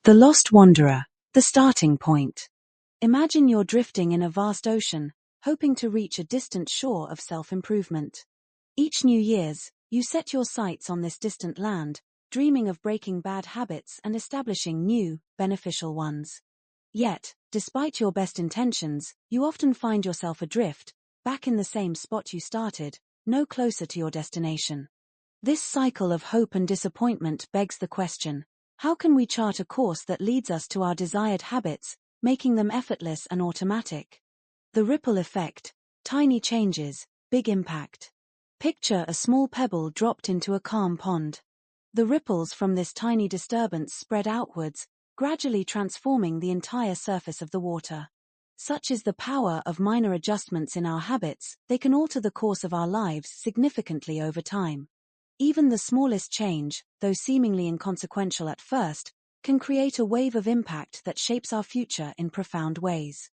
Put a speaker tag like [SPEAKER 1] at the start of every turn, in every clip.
[SPEAKER 1] The Lost Wanderer, the starting point. Imagine you're drifting in a vast ocean, hoping to reach a distant shore of self-improvement. Each New Year's, you set your sights on this distant land, dreaming of breaking bad habits and establishing new, beneficial ones. Yet, despite your best intentions, you often find yourself adrift, back in the same spot you started, no closer to your destination. This cycle of hope and disappointment begs the question: how can we chart a course that leads us to our desired habits, making them effortless and automatic? The ripple effect: tiny changes, big impact. Picture a small pebble dropped into a calm pond. The ripples from this tiny disturbance spread outwards, gradually transforming the entire surface of the water. Such is the power of minor adjustments in our habits; they can alter the course of our lives significantly over time. Even the smallest change, though seemingly inconsequential at first, can create a wave of impact that shapes our future in profound ways.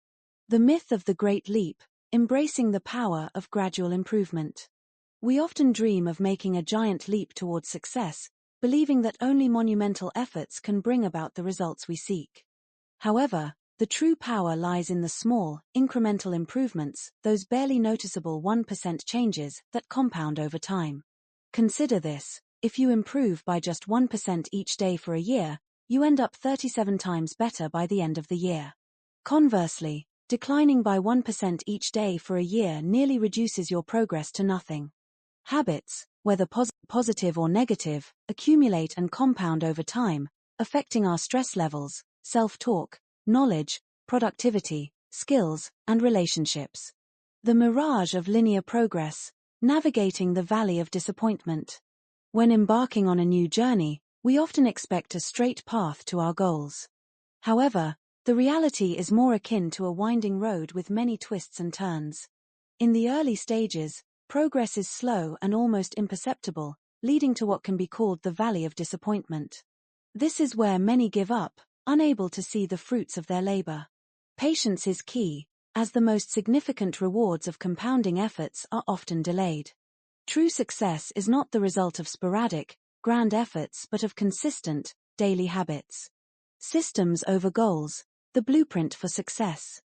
[SPEAKER 1] The myth of the Great Leap: embracing the power of gradual improvement. We often dream of making a giant leap towards success, believing that only monumental efforts can bring about the results we seek. However, the true power lies in the small, incremental improvements, those barely noticeable 1% changes that compound over time. Consider this: if you improve by just 1% each day for a year, you end up 37 times better by the end of the year. Conversely, declining by 1% each day for a year nearly reduces your progress to nothing. Habits, whether positive or negative, accumulate and compound over time, affecting our stress levels, self-talk, knowledge, productivity, skills, and relationships. The mirage of linear progress: navigating the valley of disappointment. When embarking on a new journey, we often expect a straight path to our goals. However, the reality is more akin to a winding road with many twists and turns. In the early stages, progress is slow and almost imperceptible, leading to what can be called the valley of disappointment. This is where many give up, unable to see the fruits of their labor. Patience is key, as the most significant rewards of compounding efforts are often delayed. True success is not the result of sporadic, grand efforts but of consistent, daily habits. Systems over goals: the blueprint for success.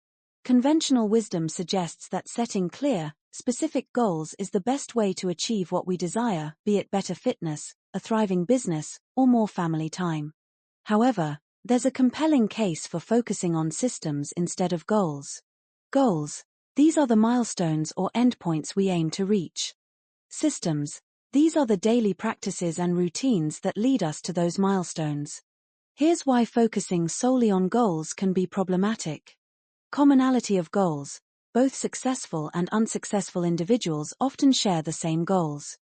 [SPEAKER 1] Conventional wisdom suggests that setting clear, specific goals is the best way to achieve what we desire, be it better fitness, a thriving business, or more family time. However, there's a compelling case for focusing on systems instead of goals. Goals: these are the milestones or endpoints we aim to reach. Systems: these are the daily practices and routines that lead us to those milestones. Here's why focusing solely on goals can be problematic. Commonality of goals: both successful and unsuccessful individuals often share the same goals.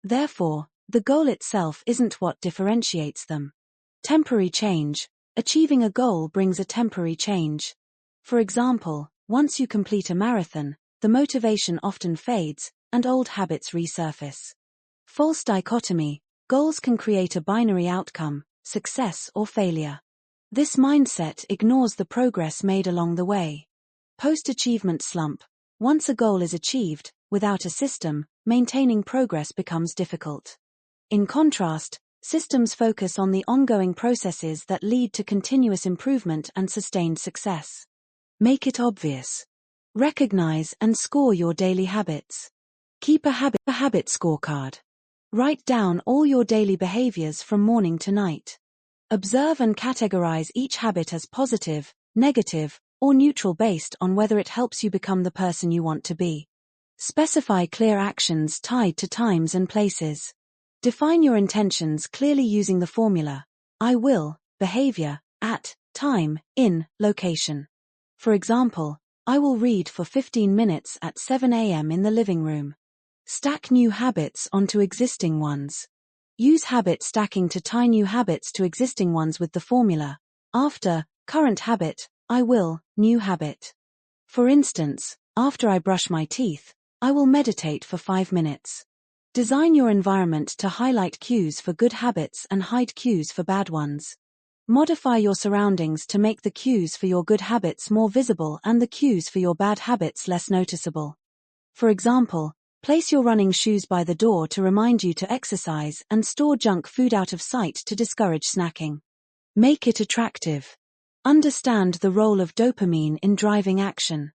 [SPEAKER 1] Therefore, the goal itself isn't what differentiates them. Temporary change: achieving a goal brings a temporary change. For example, once you complete a marathon, the motivation often fades, and old habits resurface. False dichotomy: goals can create a binary outcome, success or failure. This mindset ignores the progress made along the way. Post-achievement slump: once a goal is achieved, without a system, maintaining progress becomes difficult. In contrast, systems focus on the ongoing processes that lead to continuous improvement and sustained success. Make it obvious. Recognize and score your daily habits. Keep a habit scorecard. Write down all your daily behaviors from morning to night. Observe and categorize each habit as positive, negative, or neutral based on whether it helps you become the person you want to be. Specify clear actions tied to times and places. Define your intentions clearly using the formula: I will, behavior, at, time, in, location. For example, I will read for 15 minutes at 7 a.m. in the living room. Stack new habits onto existing ones. Use habit stacking to tie new habits to existing ones with the formula: after, current habit, I will, new habit. For instance, after I brush my teeth, I will meditate for 5 minutes. Design your environment to highlight cues for good habits and hide cues for bad ones. Modify your surroundings to make the cues for your good habits more visible and the cues for your bad habits less noticeable. For example, place your running shoes by the door to remind you to exercise and store junk food out of sight to discourage snacking. Make it attractive. Understand the role of dopamine in driving action.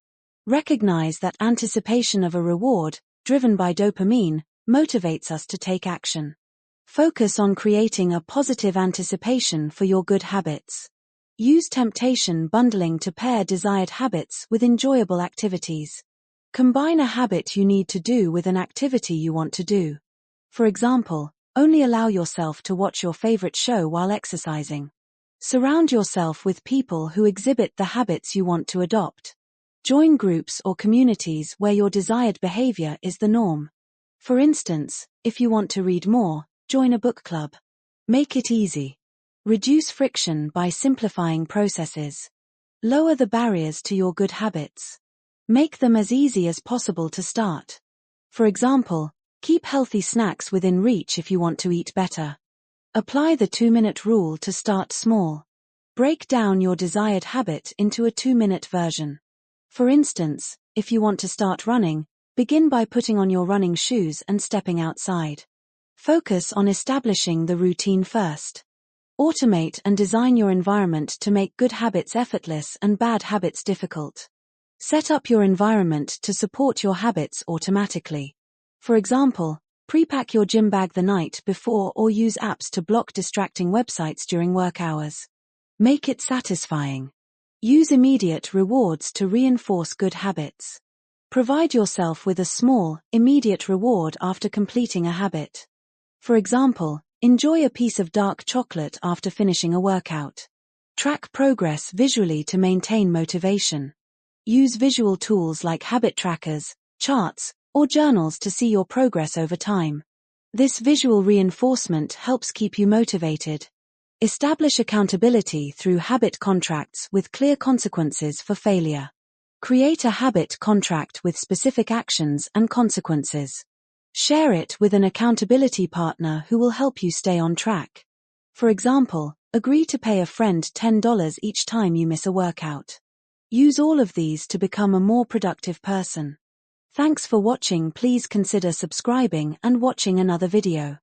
[SPEAKER 1] Recognize that anticipation of a reward, driven by dopamine, motivates us to take action. Focus on creating a positive anticipation for your good habits. Use temptation bundling to pair desired habits with enjoyable activities. Combine a habit you need to do with an activity you want to do. For example, only allow yourself to watch your favorite show while exercising. Surround yourself with people who exhibit the habits you want to adopt. Join groups or communities where your desired behavior is the norm. For instance, if you want to read more, join a book club. Make it easy. Reduce friction by simplifying processes. Lower the barriers to your good habits. Make them as easy as possible to start. For example, keep healthy snacks within reach if you want to eat better. Apply the 2-minute rule to start small. Break down your desired habit into a 2-minute version. For instance, if you want to start running, begin by putting on your running shoes and stepping outside. Focus on establishing the routine first. Automate and design your environment to make good habits effortless and bad habits difficult. Set up your environment to support your habits automatically. For example, pre-pack your gym bag the night before or use apps to block distracting websites during work hours. Make it satisfying. Use immediate rewards to reinforce good habits. Provide yourself with a small, immediate reward after completing a habit. For example, enjoy a piece of dark chocolate after finishing a workout. Track progress visually to maintain motivation. Use visual tools like habit trackers, charts, or journals to see your progress over time. This visual reinforcement helps keep you motivated. Establish accountability through habit contracts with clear consequences for failure. Create a habit contract with specific actions and consequences. Share it with an accountability partner who will help you stay on track. For example, agree to pay a friend $10 each time you miss a workout. Use all of these to become a more productive person. Thanks for watching. Please consider subscribing and watching another video.